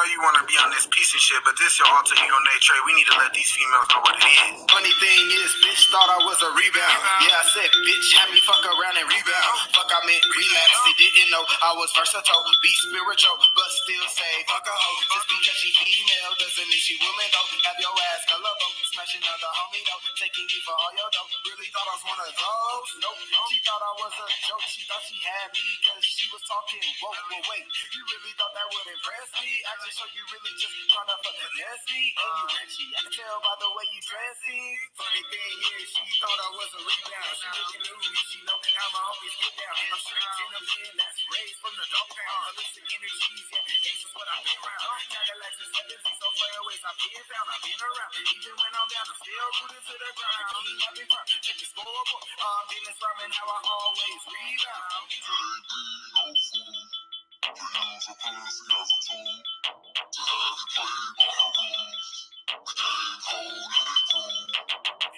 you want to be on this piece of shit, but this your alter ego Nate Trey. We need to let these females know what it is. Funny thing is, bitch thought I was a rebound. Yeah, I said, bitch, have me fuck around and rebound. Fuck, I meant relapse. They didn't know I was versatile, be spiritual, but still say fuck a hoe. Just because she female doesn't mean she woman though. Have your ass gullible, smashing other homie though, taking you for all your dough. Really thought I was one of those? Nope. She thought I was a joke. She thought she had me because she was talking woke. Well, wait, you really thought that would impress me? I just show you really just trying to finesse me. And you wretchy, I can tell by the way you dressing. Funny thing is, she thought I was a rebound. She really knew me, she know how my homies get down. I'm straight gentleman, that's raised from the dog pound. Holistic energies, yeah, this is what I've been around. Cadillacs and 70s, so playaways I've been found. I've been around, even when I'm down, I'm still rooted to the ground. King, I've been firm, check the scoreboard. Business rhyming how I always rebound.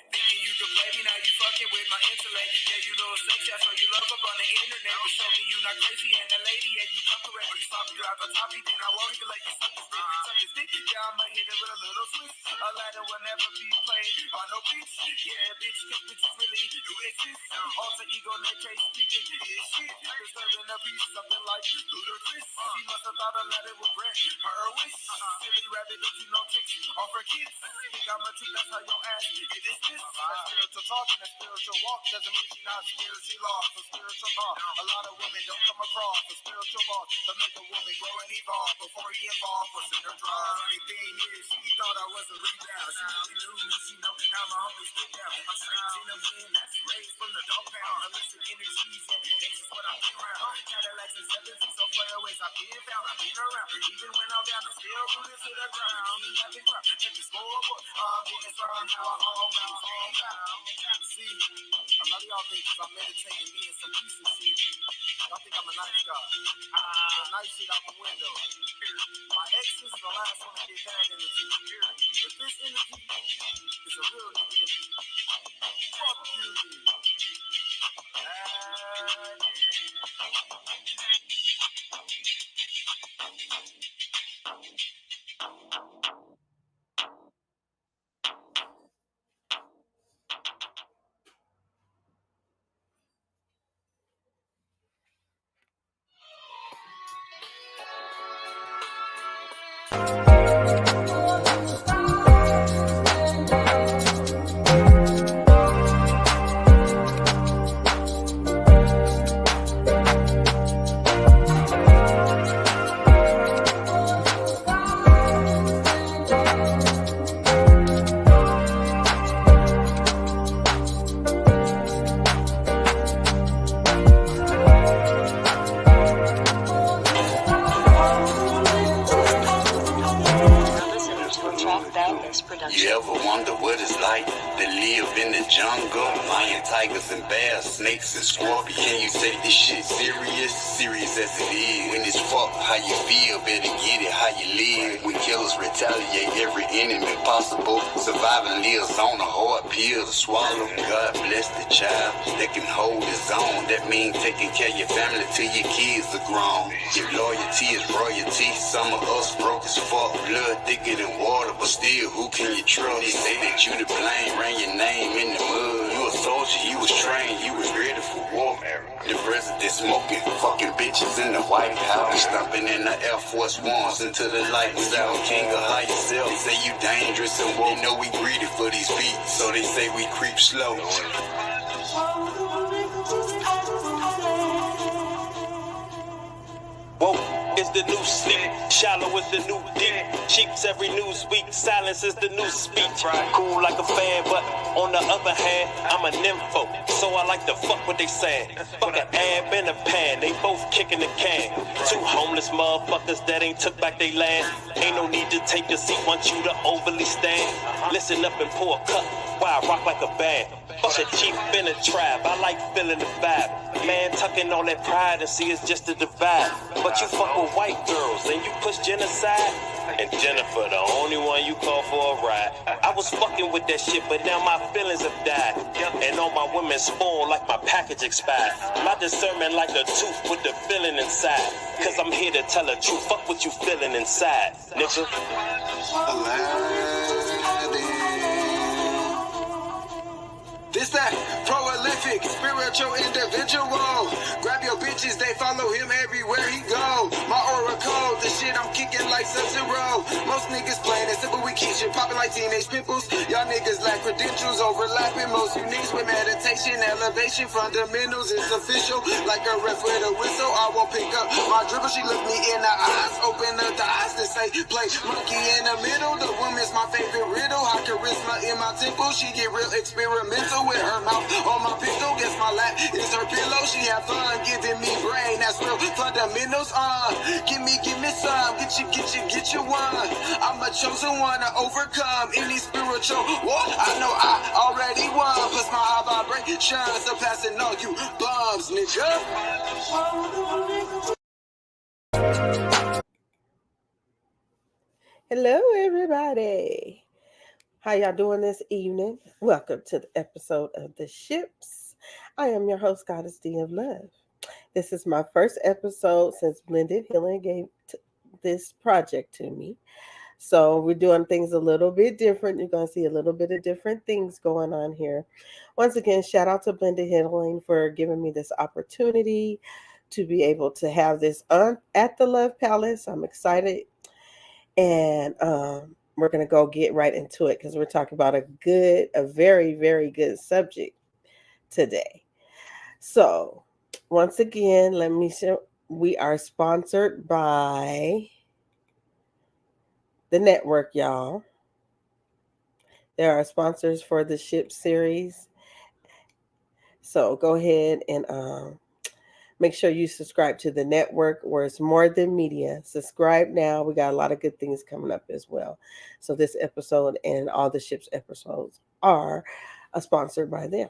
Thinking you could play me, now you fucking with my intellect. Yeah, you little sexy, I saw you love up on the internet. But show me you not crazy and a lady and you come correct. You stop you out the top, then I won't even let you suck this dick. Suck this dick, yeah, I might hit it with a little twist. A ladder will never be played by no bitch. Yeah, bitch, cause bitches really do exist. Alter ego, Nate Trey speaking is shit. Disturbing a piece, something like ludicrous. She must have thought a ladder would grant her a wish. Silly rabbit, don't you know tricks off her kids? Think I'm a trick, that's how your ass get dismissed. That spiritual talk and that spiritual walk doesn't mean she not spiritually lost. So spiritual thought, a lot of women don't come across the spiritual boss to make a woman grow and evolve before he evolved. What's in her draws? Funny thing is, she thought I was a rebound. She really knew me, she know how my homies get down. I'm straight gentleman, that's raised from the dog pound. Holistic energies, yeah, this is what I've been around. Cadillacs and 70s, so playaways I've been found. I've been around, even when I'm down, I'm still rooted to the ground. King, I've been proud, check the scoreboard. Business rhyme how I always rebound. See, a lot of y'all think I'm meditating me and some peace and shit. Y'all think I'm a nice guy. The nice shit out the window. My ex is the last one to get bad energy. But this energy is a real nigga energy. Fuck you. You ever wonder what it's like to live in the jungle? Lion, tigers, and bears, snakes, and scorpions. Can you take this shit serious? Serious as it is. When it's fuck, how you feel, better get it how you live. When killers retaliate every enemy possible, surviving lives on a hard pill to swallow. God bless the child that can hold his own. That means taking care of your family till your kids are grown. If loyalty is royalty, some of us broke as fuck. Blood thicker than water, but still, who can you trust? They say that you to blame, ran your name in the mud. You a soldier, you was trained, you was ready for war. The president smoking, fucking bitches in the White House, stomping in the Air Force Ones until the lights out. King of high yourself, they say you dangerous and woke. They know we greedy for these beats, so they say we creep slow. Whoa, it's the new sleep. Shallow is the new deep. Cheeks every news week. Silence is the new speech. Cool like a fan, but on the other hand, I'm a nympho. So I like to fuck what they saying. Fuck an ab and a pan. They both kicking the can. Two homeless motherfuckers that ain't took back they land. Ain't no need to take a seat once you to overly stand. Listen up and pour a cup. why I rock like a band. Bust a chief in a trap, I like feeling the vibe. Man, tucking all that pride and see it's just a divide. But you fuck with white girls and you push genocide. And Jennifer, the only one you call for a ride. I was fucking with that shit, but now my feelings have died. And all my women spoiled like my package expired. My discernment like a tooth with the feeling inside. Cause I'm here to tell the truth, fuck what you feeling inside, nigga. This that prolific, spiritual individual. Grab your bitches, they follow him everywhere he go. My aura code, the shit I'm kicking like Sub-Zero. Most niggas playing it simple, we keep shit popping like teenage pimples. Y'all niggas lack credentials, overlapping most uniques with meditation, elevation, fundamentals. It's official, like a ref with a whistle. I won't pick up my dribble, she look me in the eyes, open up the eyes to say, play monkey in the middle. The woman's my favorite riddle, high charisma in my temple. She get real experimental with her mouth on my pistol. Guess my lap is her pillow. She have fun giving me brain. That's real fundamentals. Give me some. Get you one. I'm a chosen one to overcome any spiritual war. I know I already won. Plus my high vibration surpassing all you bums, nigga. Hello, everybody. How y'all doing this evening? Welcome to the episode of The Ships. I am your host, Goddess D of Love. This is my first episode since Blended Healing gave this project to me. So we're doing things a little bit different. You're going to see a little bit of different things going on here. Once again, shout out to Blended Healing for giving me this opportunity to be able to have this at the Love Palace. I'm excited. And we're going to go get right into it because we're talking about a very, very good subject today. So once again, let me show, we are sponsored by the network, y'all. There are sponsors for the Ship series. So go ahead and make sure you subscribe to the network where it's more than media. Subscribe now. We got a lot of good things coming up as well. So this episode and all the Ships episodes are sponsored by them.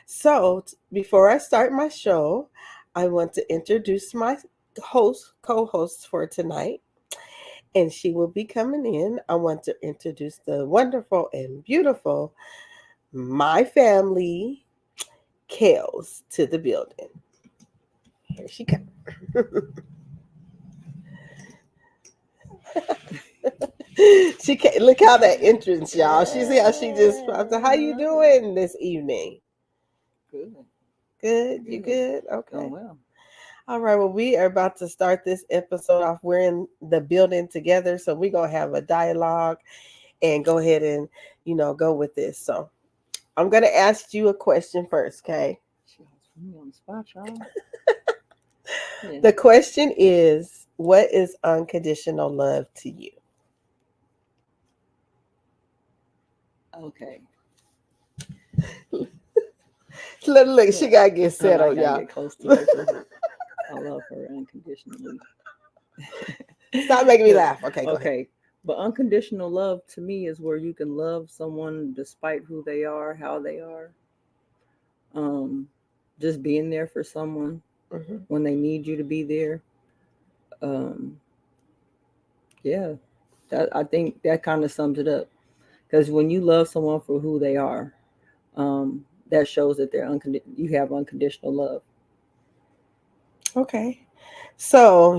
So before I start my show, I want to introduce my co-hosts for tonight. And she will be coming in. I want to introduce the wonderful and beautiful, my family, Kels, to the building. Here she comes. She can't look how that entrance, y'all. She see how she just popped. How you doing this evening? Good. Good. You good? Okay. Going well. All right. Well, we are about to start this episode off. We're in the building together, so we're gonna have a dialogue and go ahead and go with this. So I'm gonna ask you a question first, okay? She put me on the spot, y'all. Yeah. The question is, what is unconditional love to you? Okay. Look, she gotta get settled, I y'all. get close to her. I love her unconditionally. Stop making me laugh. Okay, go ahead. Okay. But unconditional love to me is where you can love someone despite who they are, how they are. Just being there for someone when they need you to be there. I think that kind of sums it up. Because when you love someone for who they are, that shows that you have unconditional love. Okay. So,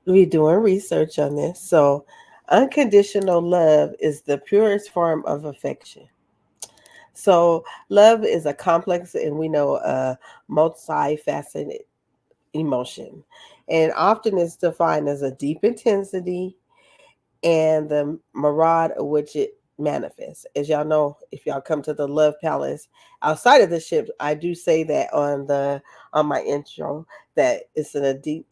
we're doing research on this. So, unconditional love is the purest form of affection. So, love is a complex and we know a multifaceted emotion. And often it's defined as a deep intensity and the mirage of which it manifests. As y'all know, if y'all come to the Love Palace outside of the ship, I do say that on my intro that it's a deep,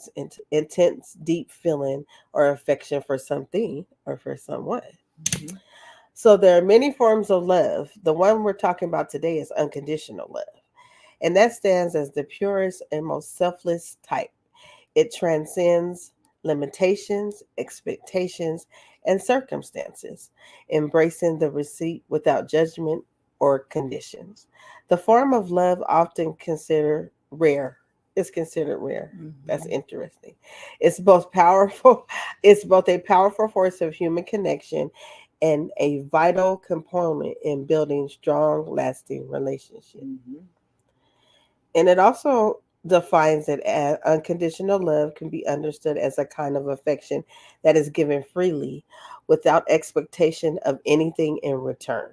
intense, deep feeling or affection for something or for someone. Mm-hmm. So there are many forms of love. The one we're talking about today is unconditional love, and that stands as the purest and most selfless type. It transcends limitations, expectations, and circumstances, embracing the receipt without judgment or conditions. The form of love often considered rare is considered rare. That's Mm-hmm. interesting. It's both powerful, it's both a powerful force of human connection and a vital component in building strong, lasting relationships. Mm-hmm. And it also defines it as unconditional love can be understood as a kind of affection that is given freely without expectation of anything in return.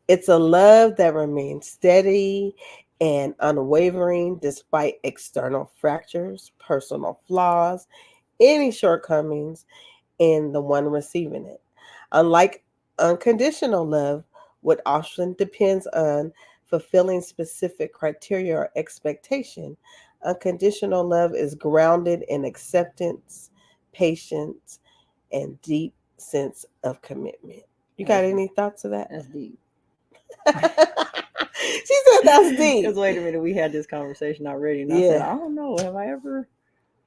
It's a love that remains steady and unwavering despite external fractures, personal flaws, any shortcomings in the one receiving it. Unlike unconditional love, which often depends on fulfilling specific criteria or expectation, unconditional love is grounded in acceptance, patience, and deep sense of commitment. You got That's any thoughts of that? that's deep. She said that's deep. Because wait a minute, we had this conversation already, and I said, Yeah. I don't know, have I ever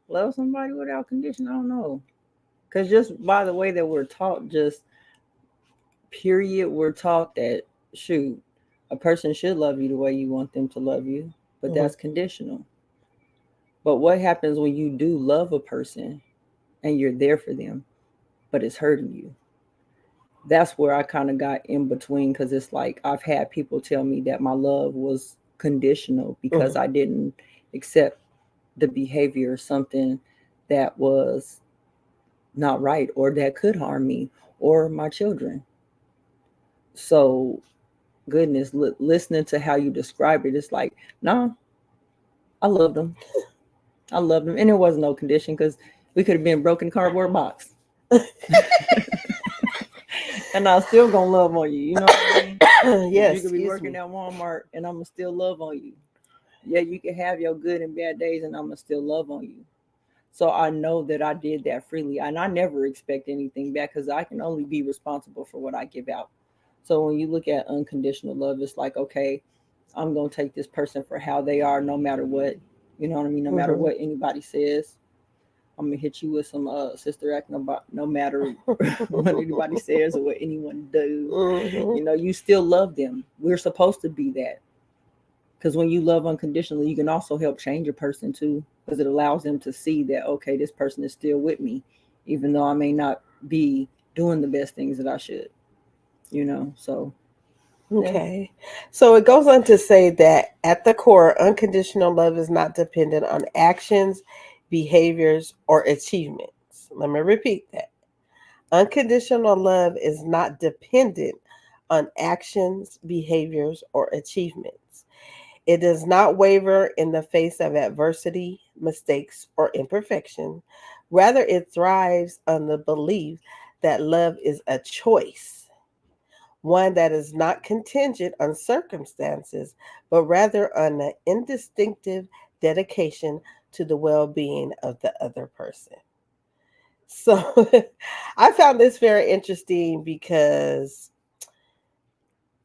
loved somebody without condition? I don't know. Because just by the way that we're taught, just period, we're taught that shoot, a person should love you the way you want them to love you, but Mhm. that's conditional. But what happens when you do love a person and you're there for them, but it's hurting you? That's where I kind of got in between because it's like I've had people tell me that my love was conditional because Mhm. I didn't accept the behavior or something that was not right or that could harm me or my children. So, goodness, listening to how you describe it, it's like, no, I loved them. I loved them. And there was no condition because we could have been broken cardboard box. And I still gonna love on you. You know what I mean? Yes, You could be excuse working me. at Walmart and I'm gonna still love on you. Yeah, you can have your good and bad days and I'm gonna still love on you. So I know that I did that freely and I never expect anything back because I can only be responsible for what I give out. So when you look at unconditional love, it's like, okay, I'm gonna take this person for how they are no matter what. You know what I mean? No matter Mhm. what anybody says. I'm gonna hit you with some sister act no matter what anybody says or what anyone do. Mhm. You know, you still love them. We're supposed to be that. Because when you love unconditionally, you can also help change a person too, because it allows them to see that, okay, this person is still with me, even though I may not be doing the best things that I should, you know? So, yeah. Okay. So it goes on to say that at the core, unconditional love is not dependent on actions, behaviors, or achievements. Let me repeat that. Unconditional love is not dependent on actions, behaviors, or achievements. It does not waver in the face of adversity, mistakes, or imperfection. Rather, it thrives on the belief that love is a choice, one that is not contingent on circumstances, but rather on an indistinctive dedication to the well being of the other person. So I found this very interesting because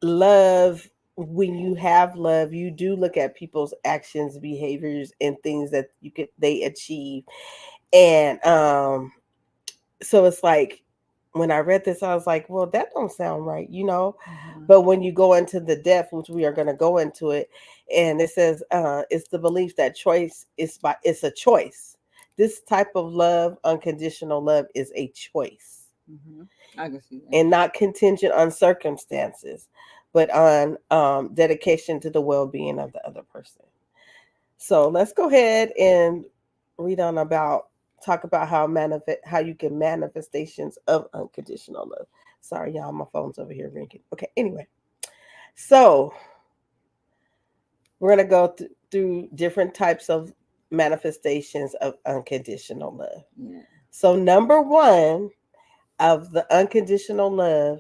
love, when you have love, you do look at people's actions, behaviors, and things that they achieve. And so it's like when I read this, I was like, well, that don't sound right. Mm-hmm. But when you go into the depth, which we are going to go into it, and it says it's the belief that it's a choice. This type of love, unconditional love, is a choice Mm-hmm. I can see that. and not contingent on circumstances, but on dedication to the well-being of the other person. So let's go ahead and read on about talk about how you can manifestations of unconditional love. Sorry, y'all, my phone's over here ringing. Okay, anyway, so we're gonna go through different types of manifestations of unconditional love. Yeah. So number one of the unconditional love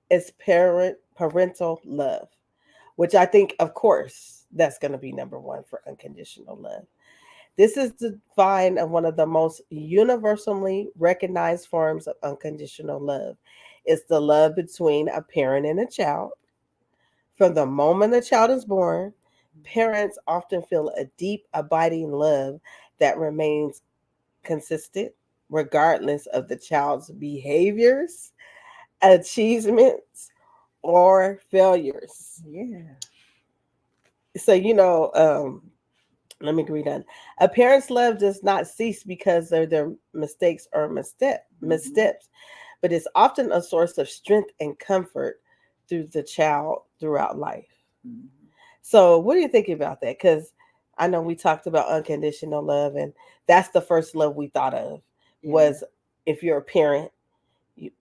is parental love, which I think, of course, that's going to be number one for unconditional love. This is the define of one of the most universally recognized forms of unconditional love. It's the love between a parent and a child. From the moment a child is born, parents often feel a deep, abiding love that remains consistent regardless of the child's behaviors, achievements, or failures. Yeah. So, let me read on. A parent's love does not cease because of their mistakes or missteps, but it's often a source of strength and comfort through the child throughout life. Mhm. So, what do you think about that? Because I know we talked about unconditional love, and that's the first love we thought of Yeah. was if you're a parent,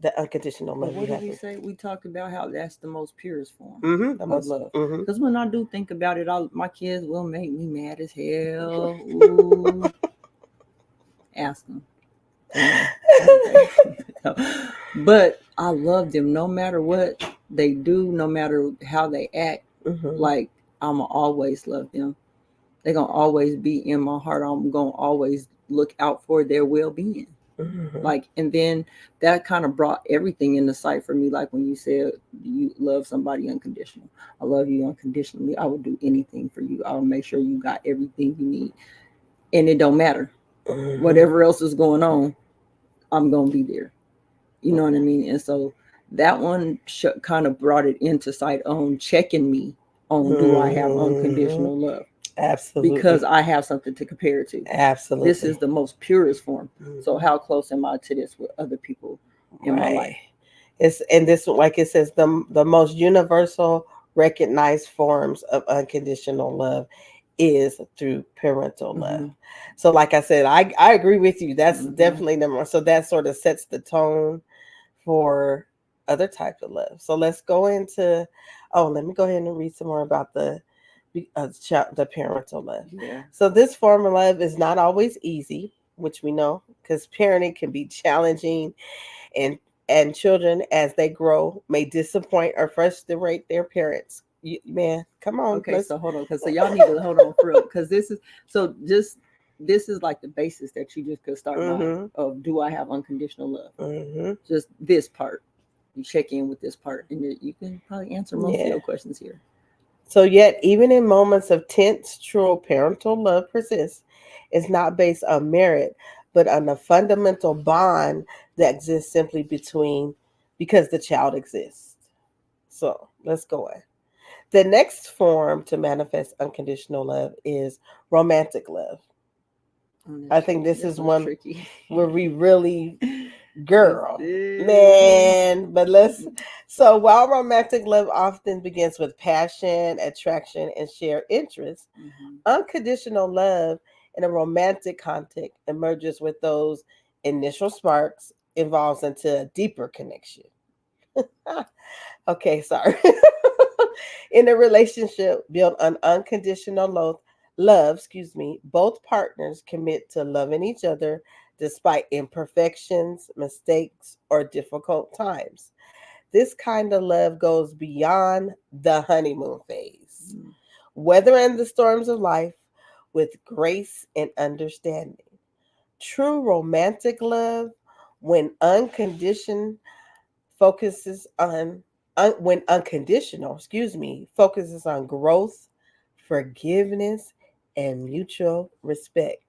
the unconditional But love you what did have. we say? We talked about how that's the most purest form Mm-hmm, the of most. love. Mm-hmm. Because when I do think about it, my kids will make me mad as hell. Ooh, ask them. They know. Okay. But I love them no matter what they do, no matter how they act. Mm-hmm. Like, I'ma always love them. They're gonna always be in my heart. I'm gonna always look out for their well-being. Mm-hmm. Like, and then that kind of brought everything into sight for me. Like when you said you love somebody unconditional, I love you unconditionally. I will do anything for you. I'll make sure you got everything you need, and it don't matter Mm-hmm. whatever else is going on. I'm gonna be there. You know what I mean? And so that one kind of brought it into sight on checking me on, do I have Mm-hmm. unconditional love? Absolutely. Because I have something to compare it to. Absolutely. This is the most purest form. Mm-hmm. So how close am I to this with other people in my life? It's and this, like it says, the most universal recognized forms of unconditional love is through parental love. Mm-hmm. So, like I said, I agree with you. That's Mm-hmm. definitely number one. So that sort of sets the tone for other types of love. So let's go into. Oh, let me go ahead and read some more about the parental love. Yeah. So this form of love is not always easy, which we know, because parenting can be challenging, and children as they grow may disappoint or frustrate their parents. Man, come on, Okay, let's. so hold on, because so y'all need to hold on for real, because this is like the basis that you just could start by Mm-hmm. of, do I have unconditional love? Mm-hmm. Just this part. You check in with this part, and you can probably answer most of Yeah. your questions here. So yet, even in moments of tense, true parental love persists. It's not based on merit, but on a fundamental bond that exists simply because the child exists. So let's go on. The next form to manifest unconditional love is romantic love. Oh, I that's think tricky. this This is one's one tricky. where we really, This girl, is. man. But let's. So while romantic love often begins with passion, attraction, and shared interests, Mhm. unconditional love in a romantic context emerges with those initial sparks, evolves into a deeper connection. Okay, sorry. In a relationship built on unconditional love, both partners commit to loving each other despite imperfections, mistakes, or difficult times. This kind of love goes beyond the honeymoon phase, Mhm. weathering the storms of life with grace and understanding. True romantic love, when unconditioned, focuses on when unconditional, focuses on growth, forgiveness, and mutual respect.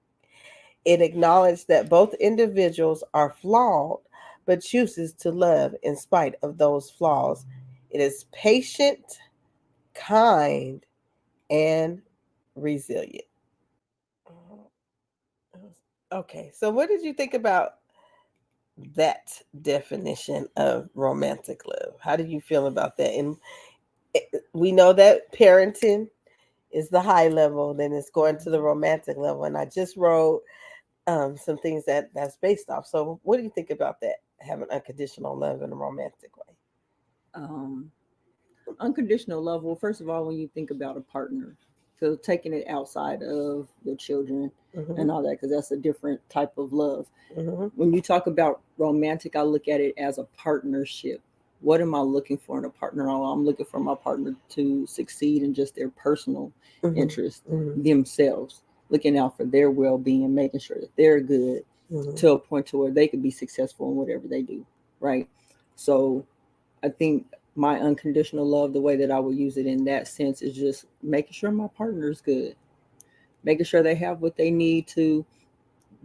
It acknowledges that both individuals are flawed, but chooses to love in spite of those flaws. It is patient, kind, and resilient. Okay, so what did you think about that definition of romantic love? How do you feel about that? And we know that parenting is the high level, then it's going to the romantic level. And I just wrote some things that's based off. So, what do you think about that? Having unconditional love in a romantic way. Um, Unconditional love. Well, first of all, when you think about a partner, so taking it outside of your children Mm-hmm. and all that, because that's a different type of love. Mm-hmm. When you talk about romantic, I look at it as a partnership. What am I looking for in a partner? Oh, I'm looking for my partner to succeed in just their personal interest, Mm-hmm. themselves, looking out for their well-being, making sure that they're good Mm-hmm. to a point to where they can be successful in whatever they do, right? So I think my unconditional love, the way that I would use it in that sense, is just making sure my partner's good, making sure they have what they need to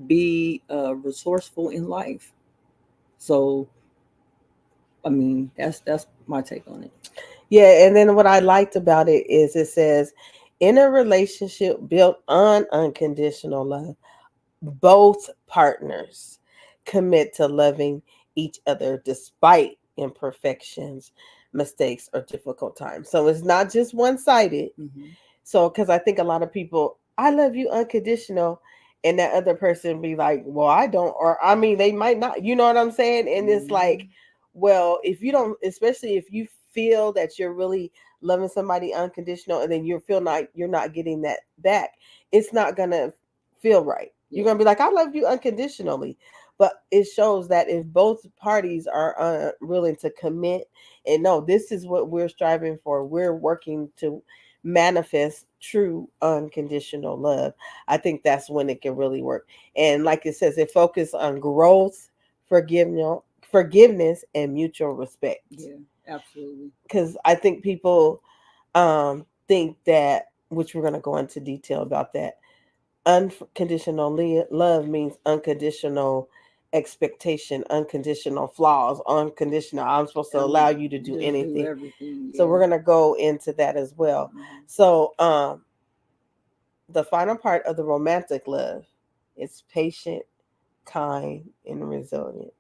be resourceful in life. So, I mean, that's my take on it. Yeah, and then what I liked about it is it says, in a relationship built on unconditional love, both partners commit to loving each other despite imperfections, mistakes, or difficult times. So it's not just one sided. Mm-hmm. So, because I think a lot of people, I love you unconditional, and that other person be like, well, I don't, or I mean, they might not, you know what I'm saying? And it's like, well, if you don't, especially if you feel that you're really loving somebody unconditional, and then you feel like you're not getting that back, it's not gonna feel right. You're gonna be like, I love you unconditionally. But it shows that if both parties are willing to commit and no, this is what we're striving for, we're working to manifest true unconditional love, I think that's when it can really work. And like it says, it focuses on growth, forgiveness, and mutual respect. Yeah, absolutely. Because I think people think that, which we're going to go into detail about that, unconditional love means unconditional expectation, unconditional flaws, unconditional, I'm supposed to allow you to do Just do anything. everything. So Yeah. we're going to go into that as well. So the final part of the romantic love is patient, kind, and resilient.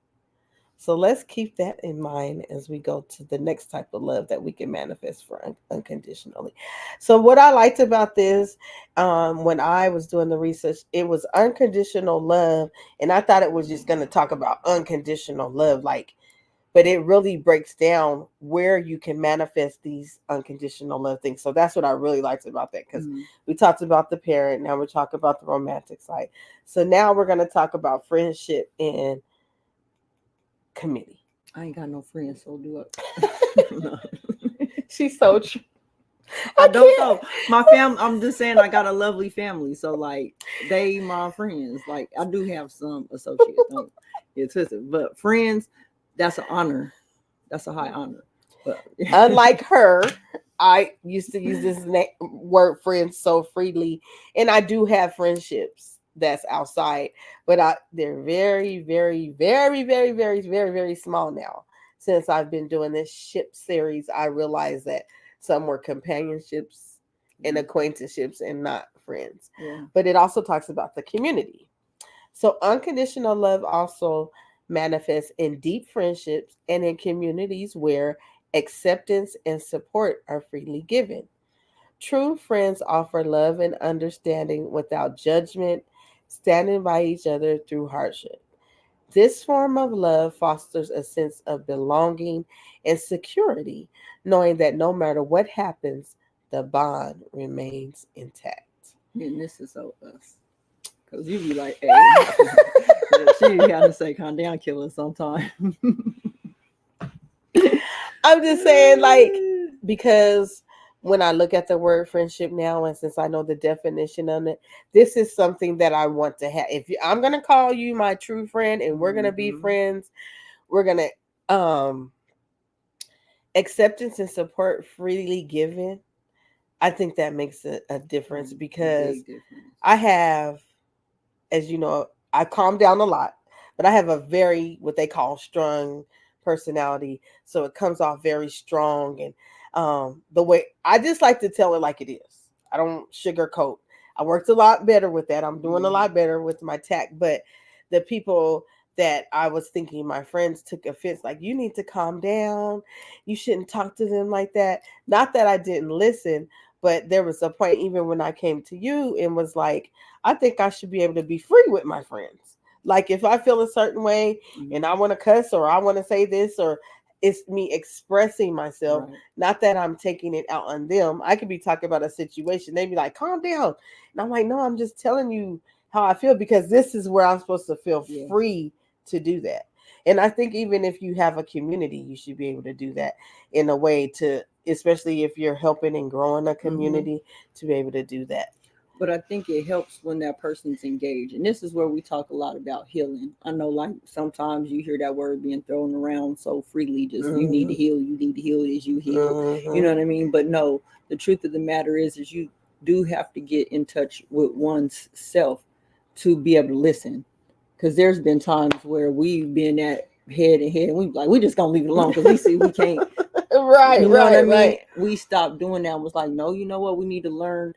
So let's keep that in mind as we go to the next type of love that we can manifest for unconditionally. So what I liked about this, when I was doing the research, it was unconditional love, and I thought it was just going to talk about unconditional love, like, but it really breaks down where you can manifest these unconditional love things. So that's what I really liked about that, because we talked about the parent, now we're talking about the romantic side. So now we're going to talk about friendship and committee. I ain't got no friends, so do it. No. She's so true. I don't know. My family, I'm just saying I got a lovely family. So like they my friends. Like I do have some associates. Don't get twisted. But friends, that's an honor. That's a high honor. But unlike her, I used to use this word friends so freely. And I do have friendships that's outside, but they're very, very, very, very, very, very, very small now. Since I've been doing this ship series, I realized that some were companionships and acquaintanceships and not friends. Yeah. But it also talks about the community. So unconditional love also manifests in deep friendships and in communities where acceptance and support are freely given. True friends offer love and understanding without judgment, standing by each other through hardship. This form of love fosters a sense of belonging and security, knowing that no matter what happens, the bond remains intact. And this is so us. Cause you be like, hey, she gotta say calm down, killer sometimes. I'm just saying, like, because when I look at the word friendship now, and since I know the definition of it, this is something that I want to have. If I'm gonna call you my true friend, and we're gonna be friends, we're gonna acceptance and support freely given. I think that makes a difference, because I have, as you know, I calm down a lot, but I have a very, what they call, strong personality. So it comes off very strong. And the way I just like to tell it like it is, I don't sugarcoat. I worked a lot better with that. I'm doing a lot better with my tact. But the people that I was thinking, my friends, took offense, like, you need to calm down. You shouldn't talk to them like that. Not that I didn't listen, but there was a point, even when I came to you, and was like, I think I should be able to be free with my friends. Like, if I feel a certain way and I want to cuss, or I want to say this, or it's me expressing myself, not that I'm taking it out on them. I could be talking about a situation. They'd be like, calm down. And I'm like, no, I'm just telling you how I feel, because this is where I'm supposed to feel free to do that. And I think even if you have a community, you should be able to do that in a way to, especially if you're helping and growing a community, to be able to do that. But I think it helps when that person's engaged. And this is where we talk a lot about healing. I know, like, sometimes you hear that word being thrown around so freely, just you need to heal, as you heal. You know what I mean? But no, the truth of the matter is you do have to get in touch with one's self. to be able to listen. Because there's been times where we've been at head and head, and we like, we just gonna leave it alone because we see we can't. Right, You know what I right, mean? right. We stopped doing that and was like, no, you know what? We need to learn.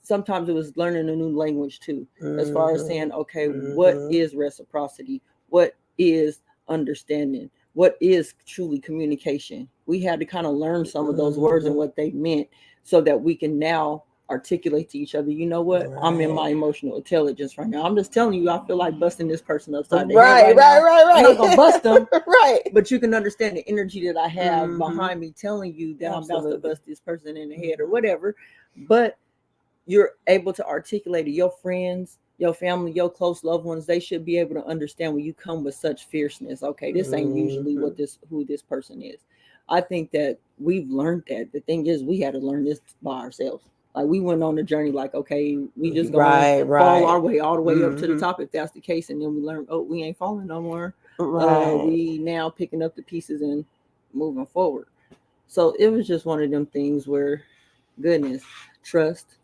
Sometimes it was learning a new language too, as far as saying, okay, what is reciprocity? What is understanding? What is truly communication? We had to kind of learn some of those words and what they meant so that we can now articulate to each other, you know what? I'm in my emotional intelligence right now. I'm just telling you, I feel like busting this person upside the head right now. I'm not gonna bust them, Right. but you can understand the energy that I have behind me telling you that I'm about to bust this person in the head or whatever. But you're able to articulate it. Your friends, your family, your close loved ones, they should be able to understand when you come with such fierceness. Okay, this ain't usually who this person is. I think that we've learned that. The thing is, we had to learn this by ourselves. Like, we went on a journey like, okay, we just gonna fall our way all the way up to the top if that's the case, and then we learn, oh, we ain't falling no more. We now picking up the pieces and moving forward. So it was just one of them things where, goodness, trust.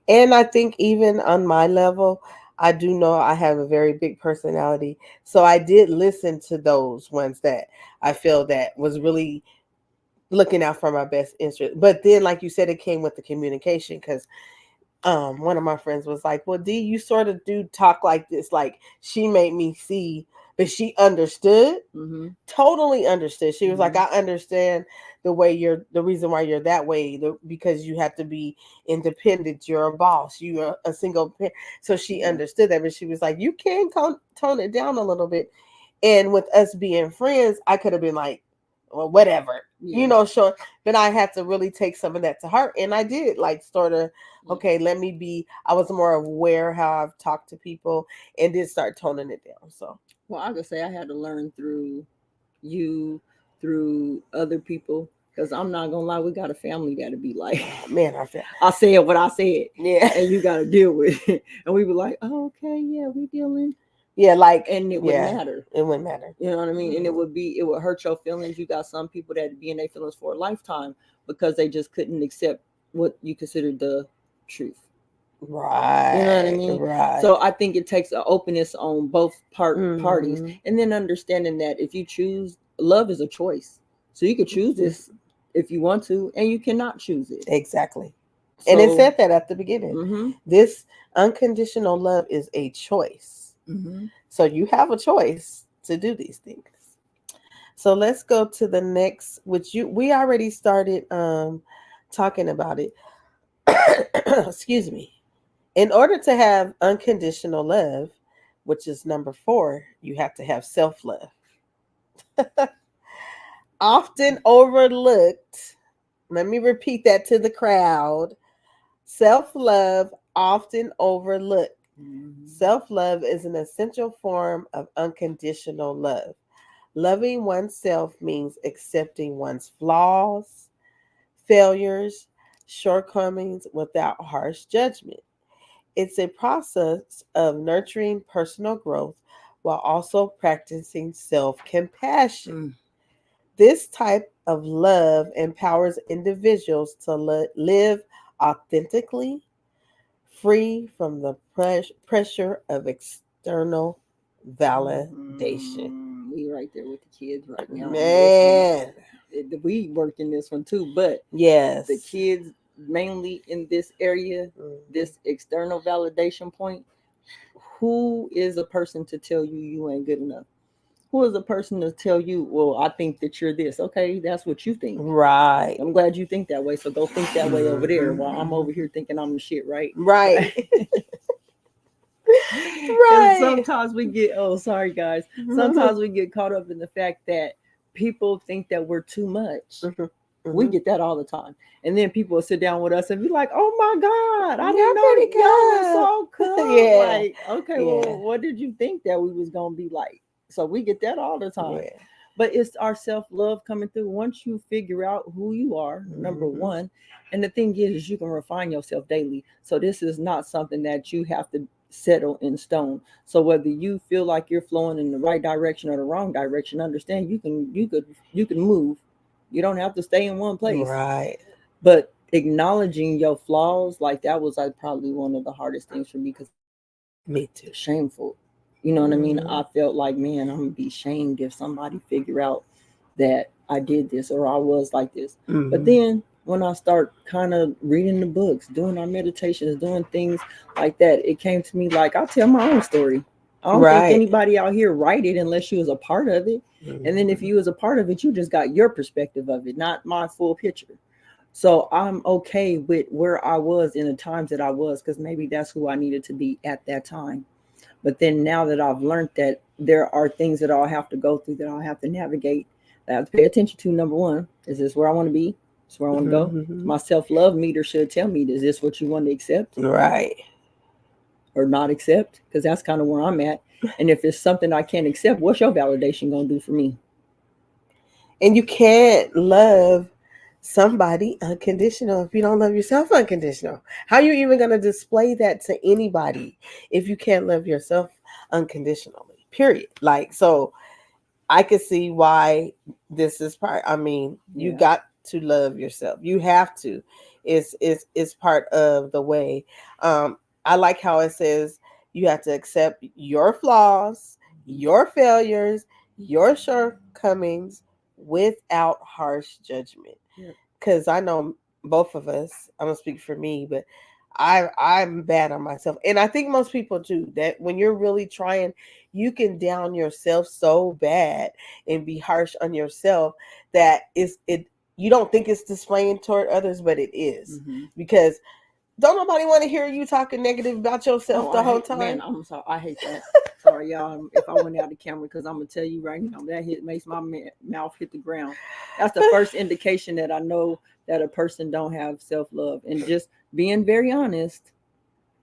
And I think even on my level, I do know I have a very big personality. So I did listen to those ones that I feel that was really looking out for my best interest. But then, like you said, it came with the communication because one of my friends was like, well, D, you sort of do talk like this. Like, she made me see, but she understood, totally understood. She was like, I understand the reason why you're that way, because you have to be independent. You're a boss. You're a single parent. So she understood that, but she was like, you can tone it down a little bit. And with us being friends, I could have been like, well, whatever, sure. But I had to really take some of that to heart. And I did, like, sort of, okay, I was more aware how I've talked to people and did start toning it down. So, well, I could say I had to learn through you, through other people. Because I'm not gonna lie, we got a family that to be like, man, I said what I said, yeah, and you got to deal with it. And we were like, oh, okay, yeah, we dealing. Yeah, like, and it wouldn't matter. It wouldn't matter. You know what I mean? And it would hurt your feelings. You got some people that be in their feelings for a lifetime because they just couldn't accept what you considered the truth. Right. You know what I mean? Right. So I think it takes an openness on both parties, and then understanding that if you choose, love is a choice. So you could choose this if you want to, and you cannot choose it. Exactly. So, and it said that at the beginning. This unconditional love is a choice. So you have a choice to do these things. So let's go to the next, which we already started talking about it. Excuse me. In order to have unconditional love, which is number 4, you have to have self-love. Often overlooked. Let me repeat that to the crowd. Self-love, often overlooked. Self-love is an essential form of unconditional love. Loving oneself means accepting one's flaws, failures, shortcomings without harsh judgment. It's a process of nurturing personal growth while also practicing self-compassion. This type of love empowers individuals to live authentically, free from the pressure of external validation. We right there with the kids right now. Man, we work in this one too, but yes, the kids mainly in this area, this external validation point. Who is a person to tell you ain't good enough? Who is a person to tell you, well, I think that you're this? Okay, that's what you think. Right. I'm glad you think that way. So go think that way over there while I'm over here thinking I'm the shit, right? Right. Right. Sometimes we get, sorry guys. Sometimes we get caught up in the fact that people think that we're too much. We get that all the time. And then people will sit down with us and be like, oh my God, I didn't know y'all was so cool. Yeah. Like, okay, well, what did you think that we was going to be like? So we get that all the time. Yeah. But it's our self-love coming through. Once you figure out who you are, number one, and the thing is you can refine yourself daily. So this is not something that you have to settle in stone. So whether you feel like you're flowing in the right direction or the wrong direction, understand you can move. You don't have to stay in one place. Right. But acknowledging your flaws, like that was probably one of the hardest things for me, because Me too. Shameful. You know what I mean? Mhm. I felt like, man, I'm gonna be shamed if somebody figure out that I did this or I was like this. But Mhm. then when I start kind of reading the books, doing our meditations, doing things like that, it came to me like I'll tell my own story. I don't think Right. anybody out here write it unless you was a part of it. And then if Mhm. you was a part of it, you just got your perspective of it, not my full picture. So I'm okay with where I was in the times that I was, because maybe that's who I needed to be at that time. But then now that I've learned that there are things that I'll have to go through, that I'll have to navigate, that I have to pay attention to. Number one, is this where I want to be? Is this where I want to go? Mhm. My self-love meter should tell me, is this what you want to accept Right. or not accept? Because that's kind of where I'm at. And if it's something I can't accept, what's your validation going to do for me? And you can't love somebody unconditional if you don't love yourself unconditional. How are you even going to display that to anybody if you can't love yourself unconditionally? Period. Like, so I can see why this is part. I mean, you Yeah. got to love yourself. You have to. It's part of the way. I like how it says you have to accept your flaws, your failures, your shortcomings without harsh judgment. Yep. Because I know both of us. I'm gonna speak for me, but I'm bad on myself, and I think most people do that. When you're really trying, you can down yourself so bad and be harsh on yourself that it. You don't think it's displaying toward others, but it is, Mm-hmm. because don't nobody want to hear you talking negative about yourself Oh, the I whole hate, man, time. I'm sorry. I hate that. Sorry, y'all. If I went out the camera, because I'm gonna tell you right now, that makes my mouth hit the ground. That's the first indication that I know that a person don't have self love. And just being very honest,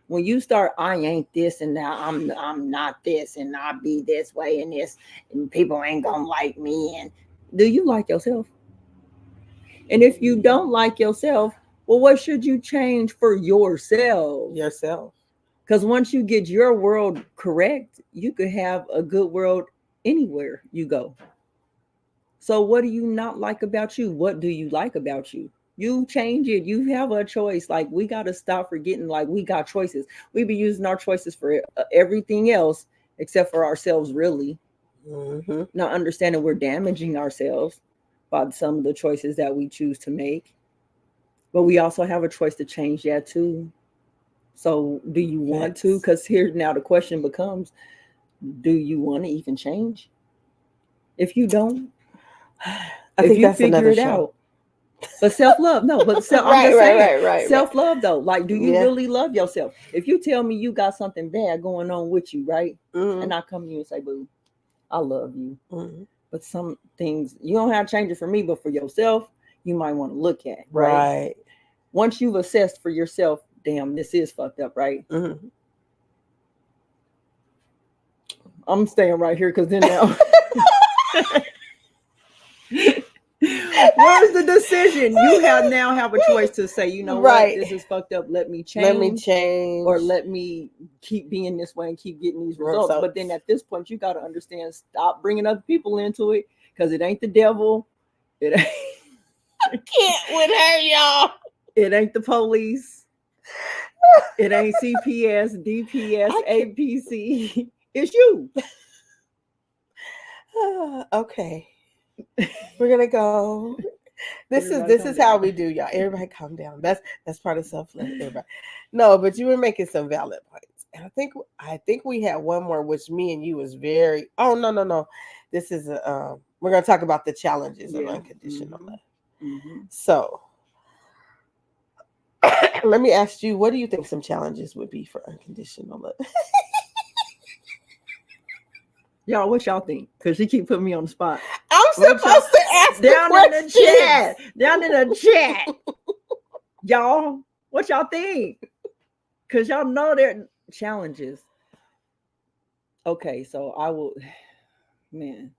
when you start, I ain't this and now I'm not this and I be this way and this and people ain't gonna like me. And do you like yourself? And if you don't like yourself, well, what should you change for yourself? Yourself. Because once you get your world correct, you could have a good world anywhere you go. So, what do you not like about you? What do you like about you? You change it. You have a choice. Like, we got to stop forgetting, like, we got choices. We be using our choices for everything else except for ourselves, really. Mm-hmm. Not understanding we're damaging ourselves by some of the choices that we choose to make. But we also have a choice to change that too. So, do you want to? Because here now the question becomes, do you want to even change? If you don't, I if think you that's figure another it show. out, but self-love, no, but I'm Right, just right, saying, right, right, right. self-love though, like, do you Yeah. really love yourself? If you tell me you got something bad going on with you, right? Mm-hmm. And I come to you and say, boo, I love you. Mm-hmm. But some things you don't have to change it for me, but for yourself, you might want to look at, right? Right. Once you've assessed for yourself, damn, this is fucked up, right? Mm-hmm. I'm staying right here because then now where's the decision? You now have a choice to say, you know what, Right. this is fucked up. Let me change. Let me change. Or let me keep being this way and keep getting these results. But then at this point, you got to understand, stop bringing other people into it, because it ain't the devil. It ain't. I can't with her, y'all. It ain't the police. It ain't CPS, DPS, APC. It's you. Okay. We're gonna go. This is how we do, y'all. Everybody calm down. That's part of self-love. Everybody. No, but you were making some valid points. And I think we had one more, which me and you was very. Oh, no. This is we're gonna talk about the challenges of unconditional love. Mm-hmm. So let me ask you, what do you think some challenges would be for unconditional love? Y'all, what y'all think? Because she keep putting me on the spot. I'm supposed to ask down the in the chat. Down in the chat. Y'all, what y'all think? Because y'all know there challenges. Okay, so I will, man,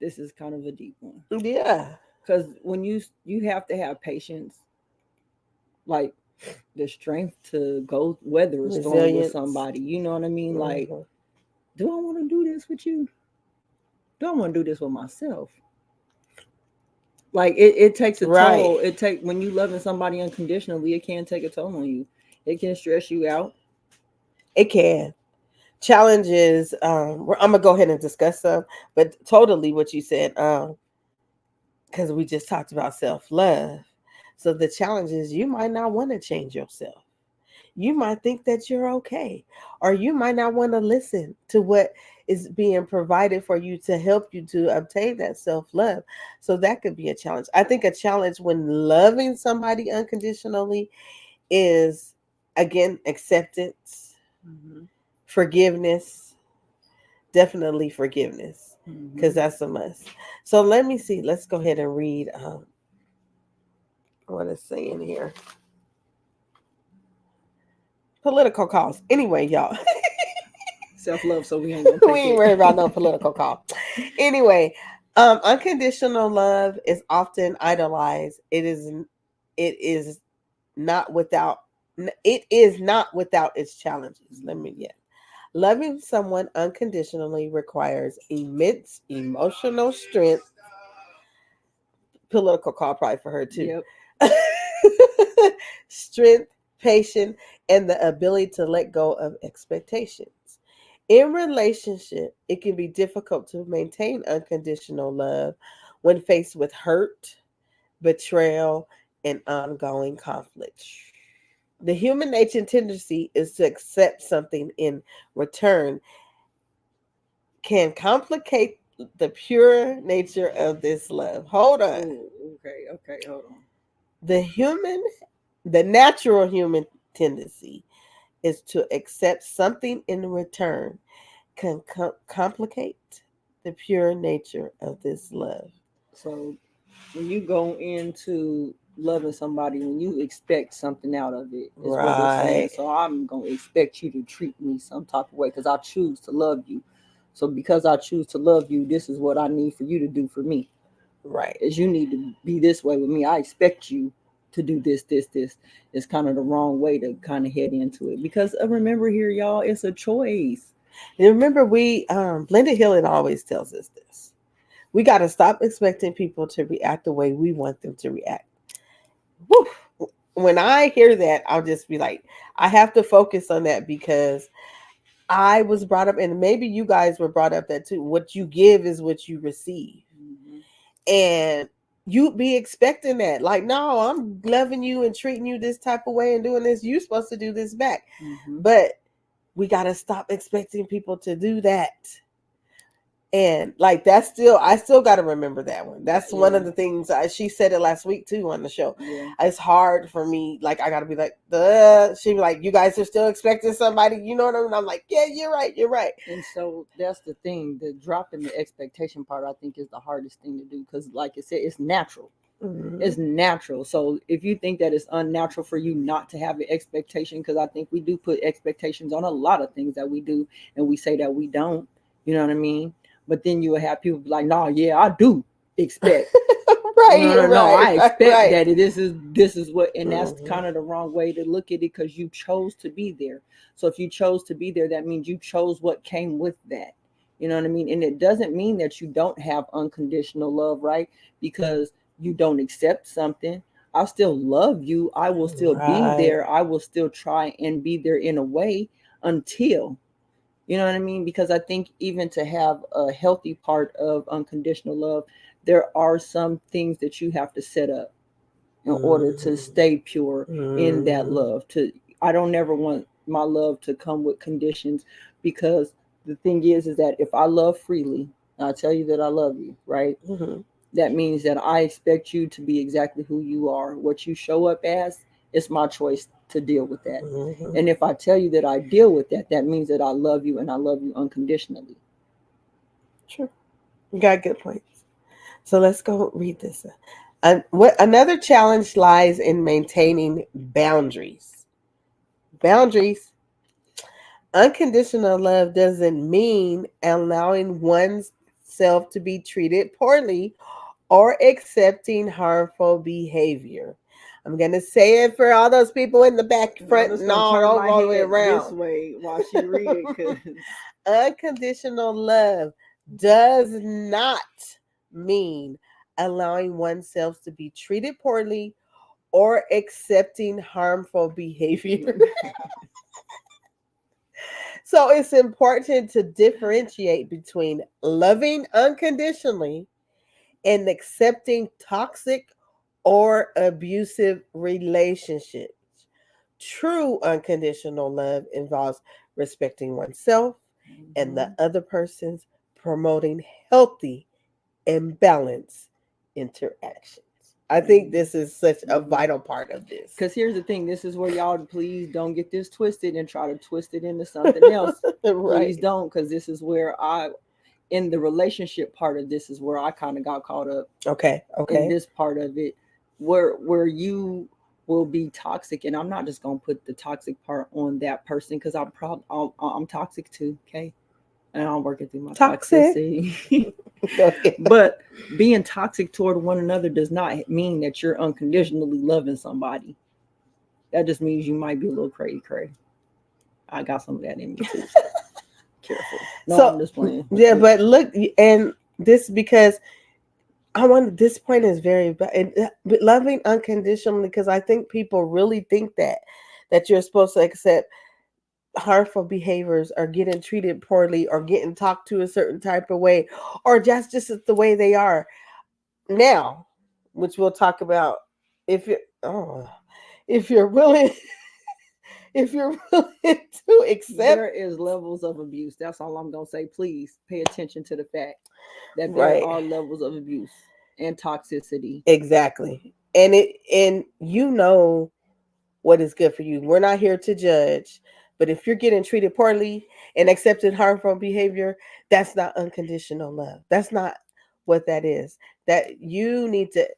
this is kind of a deep one. Yeah. Because when you have to have patience, like the strength to go weather a storm with somebody. You know what I mean? Like, do I want to do this with you? Do I want to do this with myself? Like, it takes a toll. When you loving somebody unconditionally, it can take a toll on you. It can stress you out. It can. challenges. I'm gonna go ahead and discuss some, but totally what you said. Because we just talked about self love. So the challenge is you might not want to change yourself. You might think that you're okay, or you might not want to listen to what is being provided for you to help you to obtain that self love. So that could be a challenge. I think a challenge when loving somebody unconditionally is, again, acceptance, Mhm. forgiveness, definitely forgiveness, because Mhm. that's a must. So let me see. Let's go ahead and read what it's saying here. Political calls. Anyway, y'all. Self-love, so we ain't gonna We take ain't worried about no it. political call. Anyway, unconditional love is often idolized. It is not without it is not without its challenges. Let me get. Loving someone unconditionally requires immense emotional strength. Political call probably for her too. Yep. Strength, patience, and the ability to let go of expectations. In relationship, it can be difficult to maintain unconditional love when faced with hurt, betrayal, and ongoing conflict. The human nature tendency is to accept something in return can complicate the pure nature of this love. Hold on. Oh, okay, okay, hold on. The human, the natural human tendency is to accept something in return can complicate the pure nature of this love. So when you go into loving somebody, when you expect something out of it, is what it's saying. Right, So I'm gonna expect you to treat me some type of way because I choose to love you. So because I choose to love you, this is what I need for you to do for me. right. Is you need to be this way with me. I expect you to do this. It's kind of the wrong way to kind of head into it because remember here, y'all, it's a choice. And remember, we Blended Healing always tells us this. We got to stop expecting people to react the way we want them to react. Whew. When I hear that, I'll just be like, I have to focus on that because I was brought up, and maybe you guys were brought up that too. What you give is what you receive. Mm-hmm. And you be expecting that. Like, no, I'm loving you and treating you this type of way and doing this. You're supposed to do this back. Mm-hmm. But we got to stop expecting people to do that. And like that's still, I still got to remember that one. That's one Yeah. of the things she said it last week too on the show. Yeah. It's hard for me. Like I got to be like, duh. She be like, you guys are still expecting somebody. You know what I mean? I'm like, yeah, you're right. You're right. And so that's the thing. The dropping the expectation part, I think, is the hardest thing to do because, like I said, it's natural. Mm-hmm. It's natural. So if you think that it's unnatural for you not to have an expectation, because I think we do put expectations on a lot of things that we do, and we say that we don't. You know what I mean? But then you will have people be like, "No, yeah, I do expect." Right, No. I right, expect right. that this is what, and that's Mm-hmm. kind of the wrong way to look at it because you chose to be there. So if you chose to be there, that means you chose what came with that. You know what I mean? And it doesn't mean that you don't have unconditional love, right? Because you don't accept something. I still love you. I will still be Right. there. I will still try and be there in a way until, you know what I mean? Because I think even to have a healthy part of unconditional love, there are some things that you have to set up in order to stay pure in that Mm-hmm. love. To I don't never want my love to come with conditions because the thing is that if I love freely, I tell you that I love you, right? Mm-hmm. That means that I expect you to be exactly who you are. What you show up as, it's my choice to deal with that. Mm-hmm. And if I tell you that I deal with that, that means that I love you and I love you unconditionally. True. You got good points. So let's go read this. What another challenge lies in maintaining boundaries. Boundaries. Unconditional love doesn't mean allowing oneself to be treated poorly or accepting harmful behavior. I'm gonna say it for all those people in the back, And I'm front, just and gonna turn my all the way head this around. way while she read it, cause Unconditional love does not mean allowing oneself to be treated poorly or accepting harmful behavior. So it's important to differentiate between loving unconditionally and accepting toxic or abusive relationships. True unconditional love involves respecting oneself and the other person's, promoting healthy and balanced interactions. I think this is such a vital part of this. Because here's the thing, this is where y'all please don't get this twisted and try to twist it into something else. Right. Please don't, because this is where in the relationship part of this is where I kind of got caught up. Okay. In this part of it, where you will be toxic, and I'm not just gonna put the toxic part on that person because I'm toxic too. Okay, and I'm working through my toxicity. But being toxic toward one another does not mean that you're unconditionally loving somebody. That just means you might be a little crazy. I got some of that in me too. So careful. No, so, I'm just playing. Yeah, but look, and this because this point is very loving unconditionally, because I think people really think that you're supposed to accept harmful behaviors or getting treated poorly or getting talked to a certain type of way or just the way they are now, which we'll talk about if you're willing if you're willing to accept. There is levels of abuse. That's all I'm gonna say. Please pay attention to the fact that there are levels of abuse and toxicity. Exactly. And you know what is good for you. We're not here to judge, but if you're getting treated poorly and accepting harmful behavior, that's not unconditional love. That's not what that is. That you need to